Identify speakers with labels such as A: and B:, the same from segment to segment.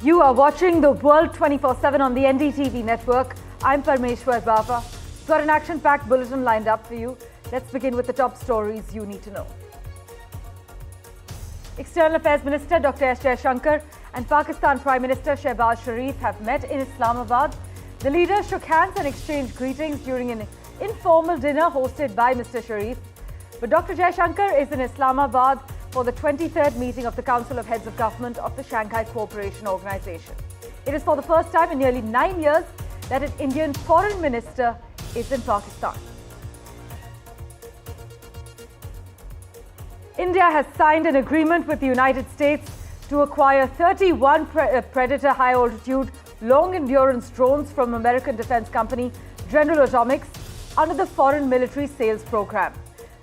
A: You are watching the World 24/7 on the NDTV network. I'm Parmeshwar Bawa. We've got an action-packed bulletin lined up for you. Let's begin with the top stories you need to know. External Affairs Minister Dr. Jaishankar and Pakistan Prime Minister Shehbaz Sharif have met in Islamabad. The leaders shook hands and exchanged greetings during an informal dinner hosted by Mr. Sharif. But Dr. Jaishankar is in Islamabad for the 23rd meeting of the Council of Heads of Government of the Shanghai Cooperation Organization. It is for the first time in nearly 9 years that an Indian foreign minister is in Pakistan. India has signed an agreement with the United States to acquire 31 Predator high-altitude, long-endurance drones from American defense company General Atomics under the Foreign Military Sales Program.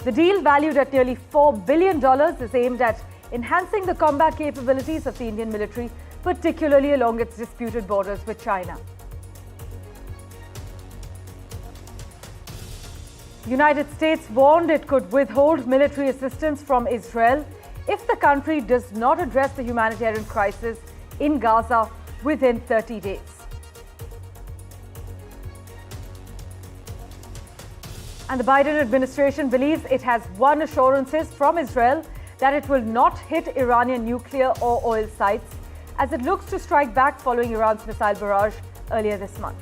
A: The deal, valued at nearly $4 billion, is aimed at enhancing the combat capabilities of the Indian military, particularly along its disputed borders with China. The United States warned it could withhold military assistance from Israel if the country does not address the humanitarian crisis in Gaza within 30 days. And the Biden administration believes it has won assurances from Israel that it will not hit Iranian nuclear or oil sites as it looks to strike back following Iran's missile barrage earlier this month.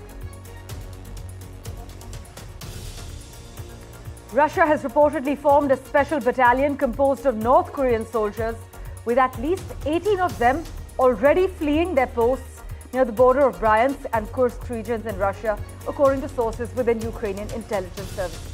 A: Russia has reportedly formed a special battalion composed of North Korean soldiers, with at least 18 of them already fleeing their posts near the border of Bryansk and Kursk regions in Russia, according to sources within Ukrainian intelligence services.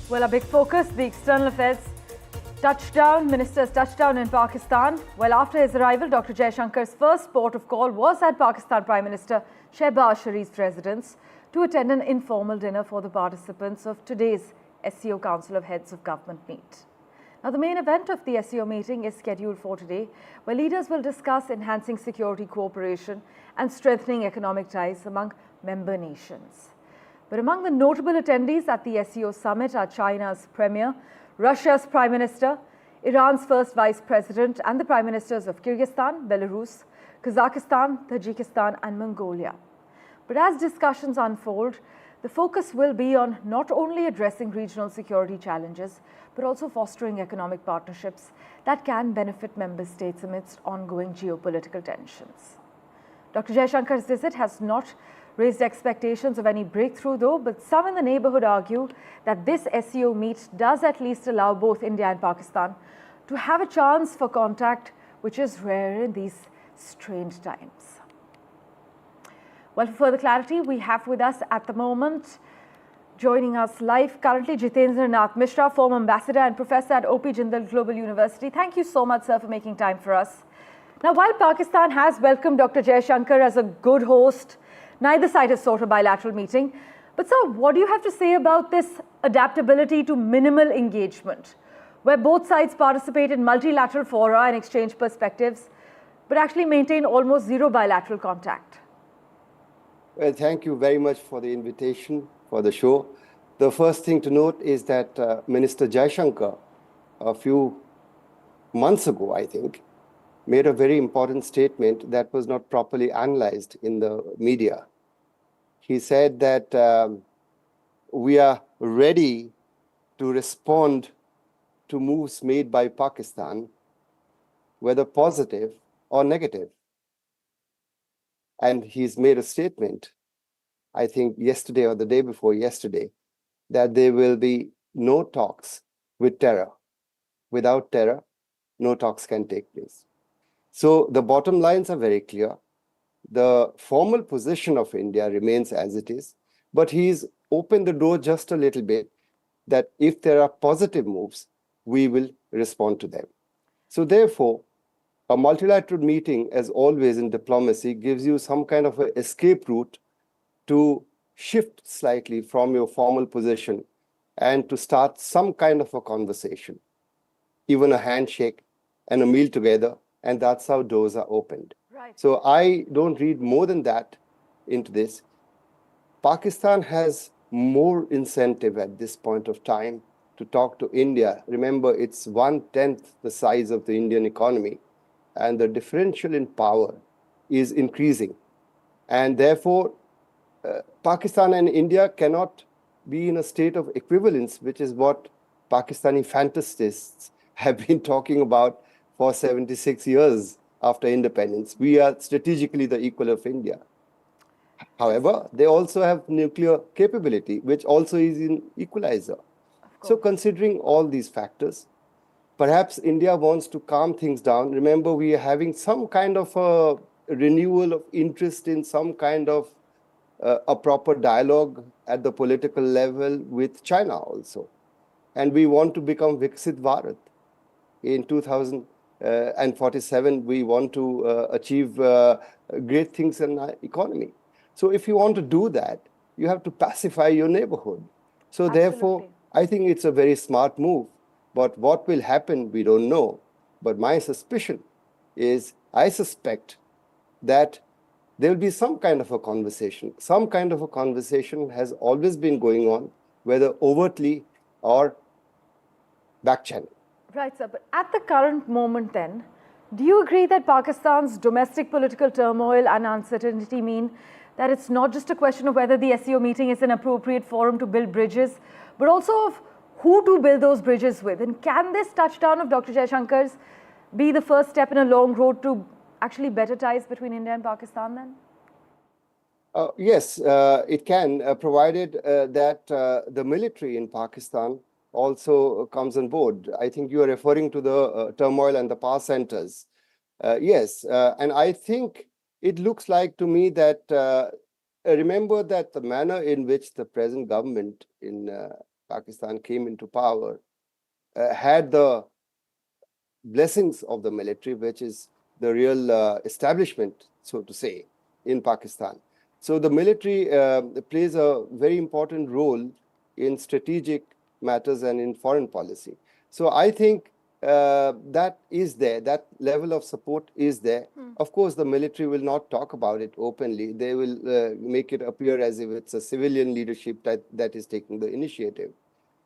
A: Well, a big focus, the External Affairs Minister's touchdown in Pakistan. Well, after his arrival, Dr. Jaishankar's first port of call was at Pakistan Prime Minister Shehbaz Sharif's residence to attend an informal dinner for the participants of today's SCO Council of Heads of Government meet. Now, the main event of the SCO meeting is scheduled for today, where leaders will discuss enhancing security cooperation and strengthening economic ties among member nations. But among the notable attendees at the SCO summit are China's Premier, Russia's Prime Minister, Iran's First Vice President, and the Prime Ministers of Kyrgyzstan, Belarus, Kazakhstan, Tajikistan, and Mongolia. But as discussions unfold, the focus will be on not only addressing regional security challenges, but also fostering economic partnerships that can benefit member states amidst ongoing geopolitical tensions. Dr. Jaishankar's visit has not raised expectations of any breakthrough, though, but some in the neighborhood argue that this SCO meet does at least allow both India and Pakistan to have a chance for contact, which is rare in these strange times. Well, for further clarity, we have with us at the moment, joining us live currently, Jitendra Nath Mishra, former ambassador and professor at OP Jindal Global University. Thank you so much, sir, for making time for us. Now, while Pakistan has welcomed Dr. Jaishankar as a good host, neither side has sought a bilateral meeting. But sir, what do you have to say about this adaptability to minimal engagement, where both sides participate in multilateral fora and exchange perspectives, but actually maintain almost zero bilateral contact?
B: Well, thank you very much for the invitation for the show. The first thing to note is that Minister Jaishankar, a few months ago, I think, made a very important statement that was not properly analyzed in the media. He said that we are ready to respond to moves made by Pakistan, whether positive or negative. And he's made a statement, I think yesterday or the day before yesterday, that there will be no talks with terror. Without terror, no talks can take place. So the bottom lines are very clear. The formal position of India remains as it is, but he's opened the door just a little bit that if there are positive moves, we will respond to them. So therefore, a multilateral meeting, as always in diplomacy, gives you some kind of an escape route to shift slightly from your formal position and to start some kind of a conversation, even a handshake and a meal together, and that's how doors are opened.
A: Right.
B: So I don't read more than that into this. Pakistan has more incentive at this point of time to talk to India. Remember, it's 1/10 the size of the Indian economy, and the differential in power is increasing. And therefore, Pakistan and India cannot be in a state of equivalence, which is what Pakistani fantasists have been talking about for 76 years after independence. We are strategically the equal of India. However, they also have nuclear capability, which also is an equalizer. So considering all these factors, perhaps India wants to calm things down. Remember, we are having some kind of a renewal of interest in some kind of a proper dialogue at the political level with China also. And we want to become Viksit Bharat. In 2047, we want to achieve great things in our economy. So if you want to do that, you have to pacify your neighborhood. So therefore, I think it's a very smart move. But what will happen, we don't know. But my suspicion is, I suspect that there will be some kind of a conversation. Some kind of a conversation has always been going on, whether overtly or back channel.
A: Right, sir. But at the current moment then, do you agree that Pakistan's domestic political turmoil and uncertainty mean that it's not just a question of whether the SCO meeting is an appropriate forum to build bridges, but also of who to build those bridges with? And can this touchdown of Dr. Jaishankar's be the first step in a long road to actually better ties between India and Pakistan then?
B: Yes, it can, provided that the military in Pakistan also comes on board. I think you are referring to the turmoil and the power centers. Yes, and I think it looks like to me that, remember that the manner in which the present government in Pakistan came into power had the blessings of the military, which is the real establishment, so to say, in Pakistan. So the military plays a very important role in strategic matters and in foreign policy. So I think that is there, that level of support is there. Of course, the military will not talk about it openly. They will make it appear as if it's a civilian leadership that is taking the initiative.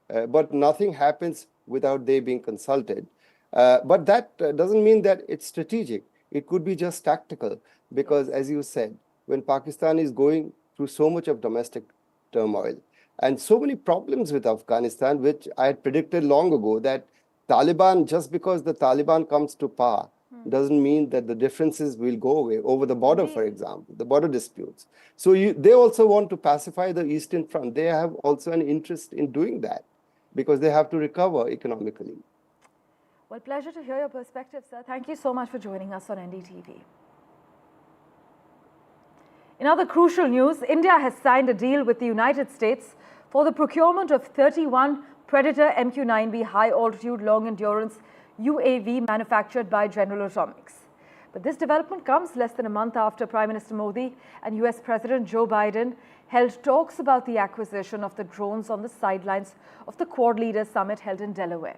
B: But nothing happens without they being consulted. But that doesn't mean that it's strategic. It could be just tactical, because as you said, when Pakistan is going through so much of domestic turmoil and so many problems with Afghanistan, which I had predicted long ago, that Taliban, just because the Taliban comes to power, doesn't mean that the differences will go away over the border, for example, the border disputes. So they also want to pacify the Eastern Front. They have also an interest in doing that because they have to recover economically.
A: Well, pleasure to hear your perspective, sir. Thank you so much for joining us on NDTV. In other crucial news, India has signed a deal with the United States for the procurement of 31 Predator MQ-9B high-altitude, long-endurance UAV manufactured by General Atomics. But this development comes less than a month after Prime Minister Modi and US President Joe Biden held talks about the acquisition of the drones on the sidelines of the Quad Leaders Summit held in Delaware.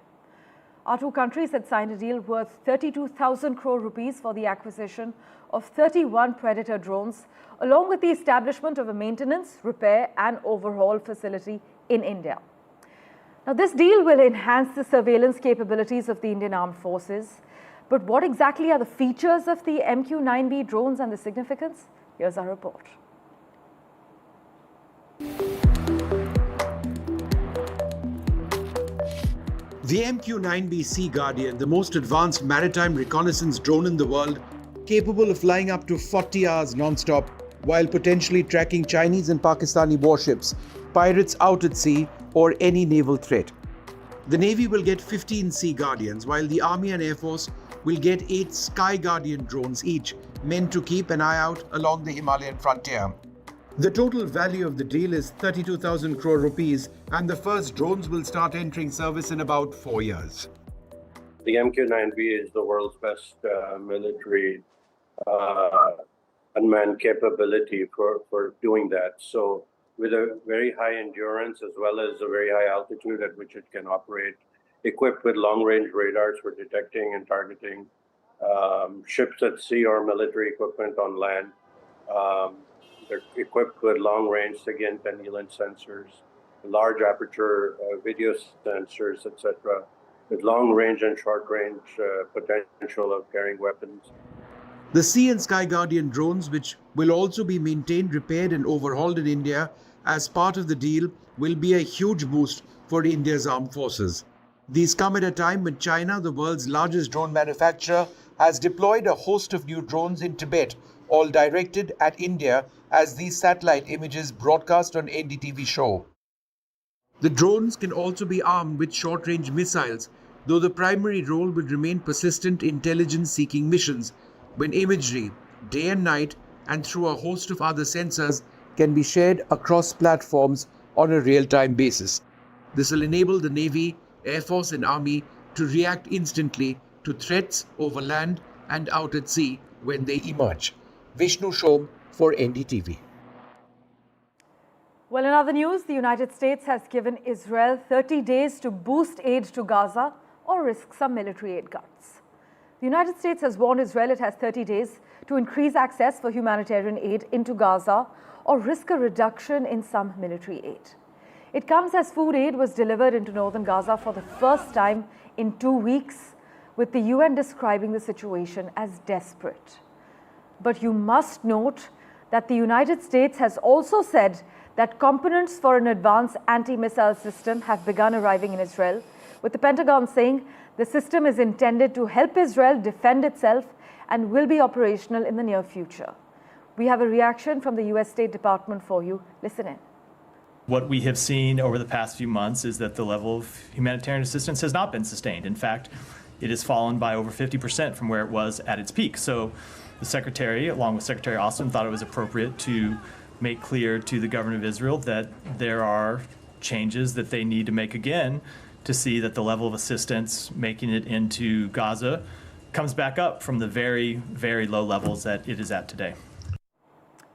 A: Our two countries had signed a deal worth 32,000 crore rupees for the acquisition of 31 Predator drones, along with the establishment of a maintenance, repair and overhaul facility in India. Now, this deal will enhance the surveillance capabilities of the Indian Armed Forces. But what exactly are the features of the MQ-9B drones and the significance? Here's our report.
C: The MQ-9B Sea Guardian, the most advanced maritime reconnaissance drone in the world, capable of flying up to 40 hours non-stop while potentially tracking Chinese and Pakistani warships, pirates out at sea, or any naval threat. The Navy will get 15 Sea Guardians, while the Army and Air Force will get 8 Sky Guardian drones each, meant to keep an eye out along the Himalayan frontier. The total value of the deal is 32,000 crore rupees, and the first drones will start entering service in about 4 years.
D: The MQ-9B is the world's best military unmanned capability for doing that. So with a very high endurance as well as a very high altitude at which it can operate, equipped with long-range radars for detecting and targeting ships at sea or military equipment on land. They're equipped with long-range SIGINT and ELINT sensors, large aperture video sensors, etc., with long-range and short-range potential of carrying weapons.
C: The Sea and Sky Guardian drones, which will also be maintained, repaired and overhauled in India as part of the deal, will be a huge boost for India's armed forces. These come at a time when China, the world's largest drone manufacturer, has deployed a host of new drones in Tibet, all directed at India, as these satellite images broadcast on NDTV show. The drones can also be armed with short-range missiles, though the primary role will remain persistent intelligence-seeking missions, when imagery, day and night, and through a host of other sensors, can be shared across platforms on a real-time basis. This will enable the Navy, Air Force and Army to react instantly to threats over land and out at sea when they emerge. Vishnu Shom for NDTV.
A: Well, in other news, the United States has given Israel 30 days to boost aid to Gaza or risk some military aid cuts. The United States has warned Israel it has 30 days to increase access for humanitarian aid into Gaza or risk a reduction in some military aid. It comes as food aid was delivered into northern Gaza for the first time in 2 weeks, with the UN describing the situation as desperate. But you must note that the United States has also said that components for an advanced anti-missile system have begun arriving in Israel, with the Pentagon saying the system is intended to help Israel defend itself and will be operational in the near future. We have a reaction from the US State Department for you. Listen in.
E: What we have seen over the past few months is that the level of humanitarian assistance has not been sustained. In fact, it has fallen by over 50% from where it was at its peak. So the Secretary, along with Secretary Austin, thought it was appropriate to make clear to the government of Israel that there are changes that they need to make again to see that the level of assistance making it into Gaza comes back up from the very, very low levels that it is at today.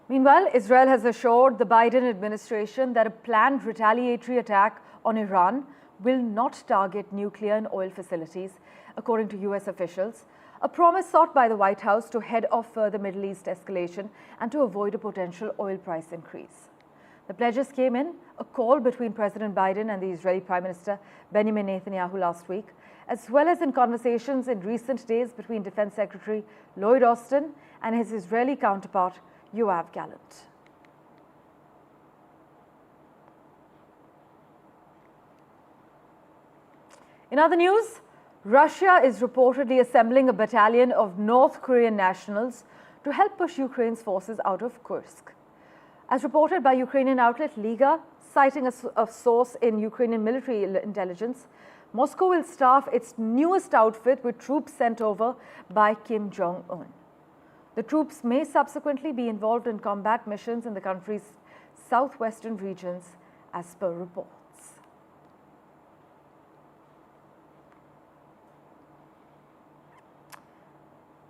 A: Meanwhile, Israel has assured the Biden administration that a planned retaliatory attack on Iran will not target nuclear and oil facilities, according to US officials, a promise sought by the White House to head off further Middle East escalation and to avoid a potential oil price increase. The pledges came in a call between President Biden and the Israeli Prime Minister Benjamin Netanyahu last week, as well as in conversations in recent days between Defense Secretary Lloyd Austin and his Israeli counterpart Yoav Gallant. In other news, Russia is reportedly assembling a battalion of North Korean nationals to help push Ukraine's forces out of Kursk. As reported by Ukrainian outlet Liga, citing a source in Ukrainian military intelligence, Moscow will staff its newest outfit with troops sent over by Kim Jong-un. The troops may subsequently be involved in combat missions in the country's southwestern regions, as per reports.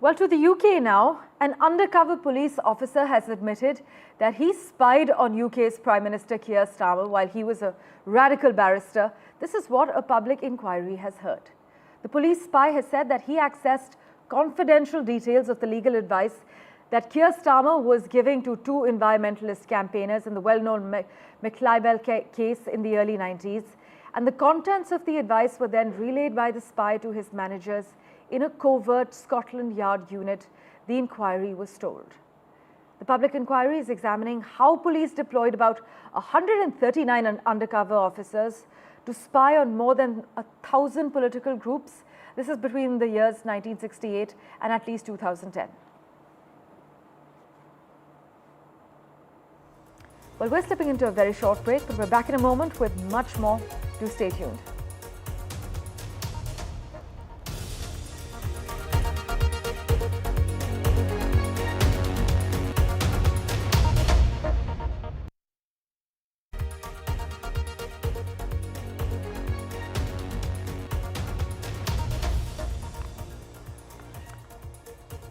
A: Well, to the UK now, an undercover police officer has admitted that he spied on UK's Prime Minister Keir Starmer while he was a radical barrister. This is what a public inquiry has heard. The police spy has said that he accessed confidential details of the legal advice that Keir Starmer was giving to two environmentalist campaigners in the well-known McLibel case in the early 90s, and the contents of the advice were then relayed by the spy to his managers in a covert Scotland Yard unit, the inquiry was told. The public inquiry is examining how police deployed about 139 undercover officers to spy on more than 1,000 political groups. This is between the years 1968 and at least 2010. Well, we're slipping into a very short break, but we're back in a moment with much more. Do stay tuned.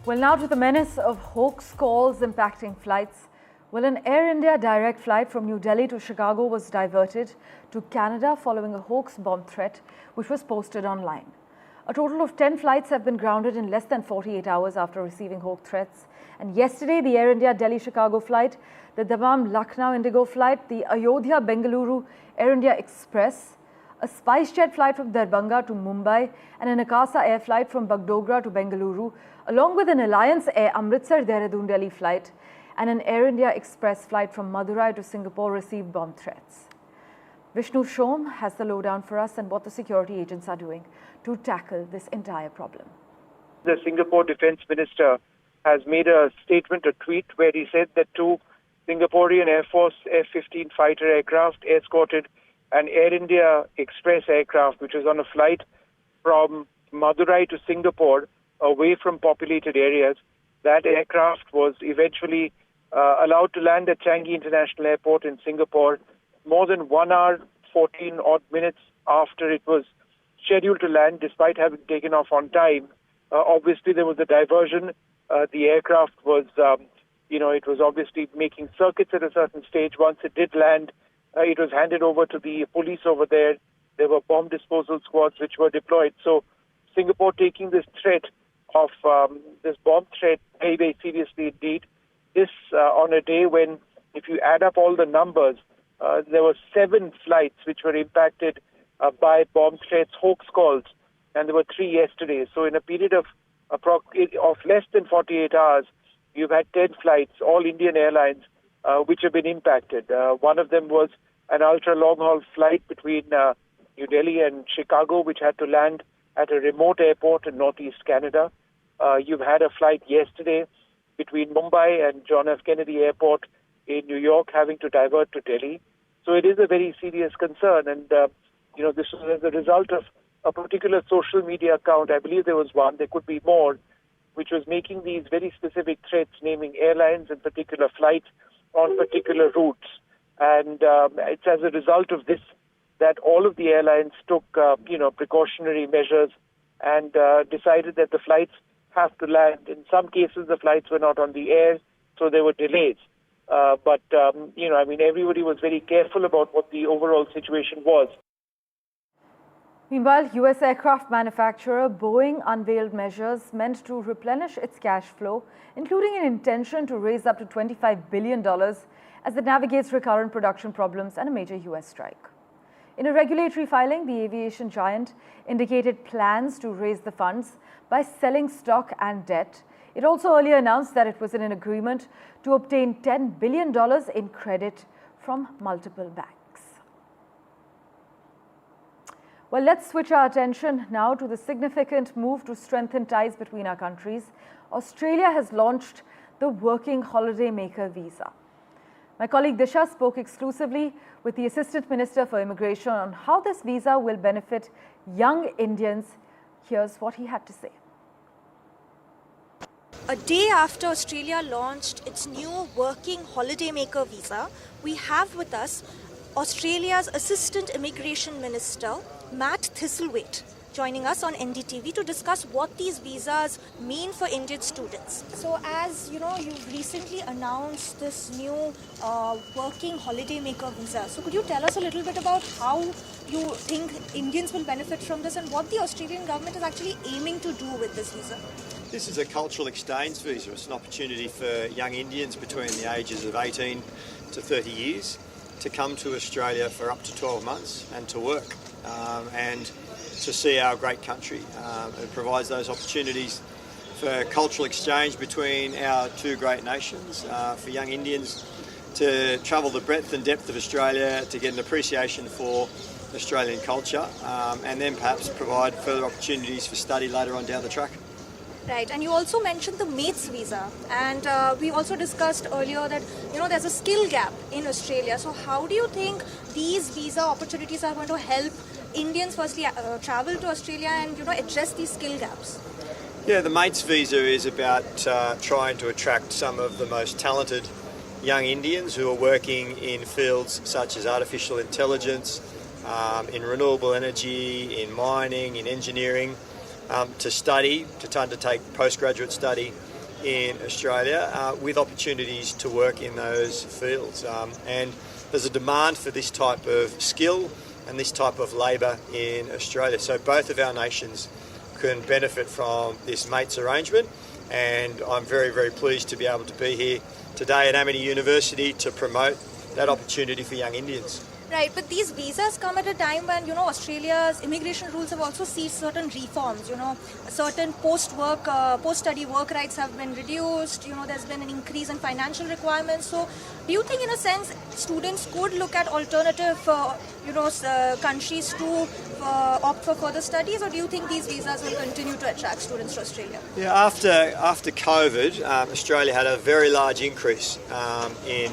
A: Well, now to the menace of hoax calls impacting flights. Well, an Air India direct flight from New Delhi to Chicago was diverted to Canada following a hoax bomb threat which was posted online. A total of 10 flights have been grounded in less than 48 hours after receiving hawk threats. And yesterday, the Air India Delhi-Chicago flight, the Dammam-Lucknow Indigo flight, the Ayodhya-Bengaluru Air India Express, a SpiceJet flight from Darbhanga to Mumbai, and an Akasa Air flight from Bagdogra to Bengaluru, along with an Alliance Air Amritsar-Dehradun Delhi flight, and an Air India Express flight from Madurai to Singapore received bomb threats. Vishnu Shom has the lowdown for us and what the security agents are doing to tackle this entire problem.
F: The Singapore Defence Minister has made a statement, a tweet, where he said that two Singaporean Air Force F-15 fighter aircraft escorted an Air India Express aircraft, which was on a flight from Madurai to Singapore, away from populated areas. That aircraft was eventually allowed to land at Changi International Airport in Singapore more than 1 hour, 14 odd minutes after it was scheduled to land, despite having taken off on time. Obviously, there was a diversion. The aircraft was, it was obviously making circuits at a certain stage. Once it did land, it was handed over to the police over there. There were bomb disposal squads which were deployed. So Singapore taking this threat of this bomb threat very, very seriously indeed. This on a day when, if you add up all the numbers, there were 7 flights which were impacted by bomb threats, hoax calls, and there were 3 yesterday. So in a period of less than 48 hours, you've had 10 flights, all Indian airlines, which have been impacted. One of them was an ultra-long-haul flight between New Delhi and Chicago, which had to land at a remote airport in northeast Canada. You've had a flight yesterday between Mumbai and John F. Kennedy Airport in New York, having to divert to Delhi. So it is a very serious concern. And, this was as a result of a particular social media account. I believe there was one, there could be more, which was making these very specific threats, naming airlines and particular flights on particular routes. And it's as a result of this that all of the airlines took, precautionary measures and decided that the flights have to land. In some cases, the flights were not on the air, so there were delays. But everybody was very careful about what the overall situation was.
A: Meanwhile, US aircraft manufacturer Boeing unveiled measures meant to replenish its cash flow, including an intention to raise up to $25 billion as it navigates recurrent production problems and a major US strike. In a regulatory filing, the aviation giant indicated plans to raise the funds by selling stock and debt. It also earlier announced that it was in an agreement to obtain $10 billion in credit from multiple banks. Well, let's switch our attention now to the significant move to strengthen ties between our countries. Australia has launched the Working Holiday Maker Visa. My colleague Disha spoke exclusively with the Assistant Minister for Immigration on how this visa will benefit young Indians. Here's what he had to say.
G: A day after Australia launched its new Working Holiday Maker Visa, we have with us Australia's Assistant Immigration Minister, Matt Thistlethwaite, joining us on NDTV to discuss what these visas mean for Indian students. So as you know, you've recently announced this new Working Holiday Maker Visa. So could you tell us a little bit about how you think Indians will benefit from this and what the Australian government is actually aiming to do with this visa?
H: This is a cultural exchange visa. It's an opportunity for young Indians between the ages of 18 to 30 years to come to Australia for up to 12 months and to work and to see our great country. It provides those opportunities for cultural exchange between our two great nations, for young Indians to travel the breadth and depth of Australia, to get an appreciation for Australian culture, and then perhaps provide further opportunities for study later on down the track.
G: Right, and you also mentioned the mates visa, and we also discussed earlier that there's a skill gap in Australia. So how do you think these visa opportunities are going to help Indians firstly travel to Australia and address these skill gaps?
H: Yeah, the mates visa is about trying to attract some of the most talented young Indians who are working in fields such as artificial intelligence, in renewable energy, in mining, in engineering, to undertake postgraduate study in Australia with opportunities to work in those fields. And there's a demand for this type of skill and this type of labour in Australia. So both of our nations can benefit from this mates arrangement, and I'm very, very pleased to be able to be here today at Amity University to promote that opportunity for young Indians.
G: Right, but these visas come at a time when, Australia's immigration rules have also seen certain reforms, certain post-study work rights have been reduced, there's been an increase in financial requirements. So do you think, in a sense, students could look at alternative, countries to opt for further studies, or do you think these visas will continue to attract students to Australia?
H: Yeah, after COVID, Australia had a very large increase in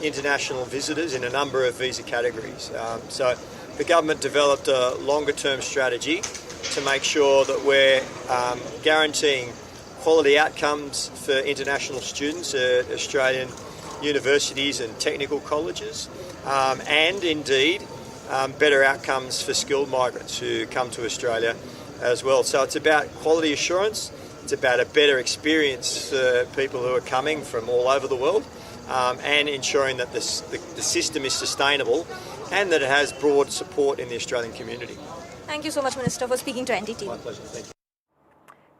H: international visitors in a number of visa categories. So the government developed a longer-term strategy to make sure that we're guaranteeing quality outcomes for international students at Australian universities and technical colleges, and indeed better outcomes for skilled migrants who come to Australia as well. So it's about quality assurance, it's about a better experience for people who are coming from all over the world, and ensuring that the system is sustainable and that it has broad support in the Australian community.
G: Thank you so much, Minister, for speaking to NDTV.
H: My pleasure. Thank you.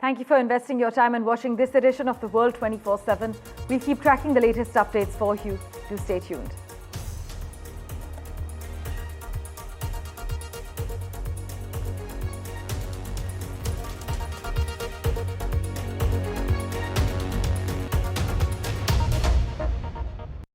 A: Thank you for investing your time and watching this edition of The World 24/7. We'll keep tracking the latest updates for you. Do stay tuned.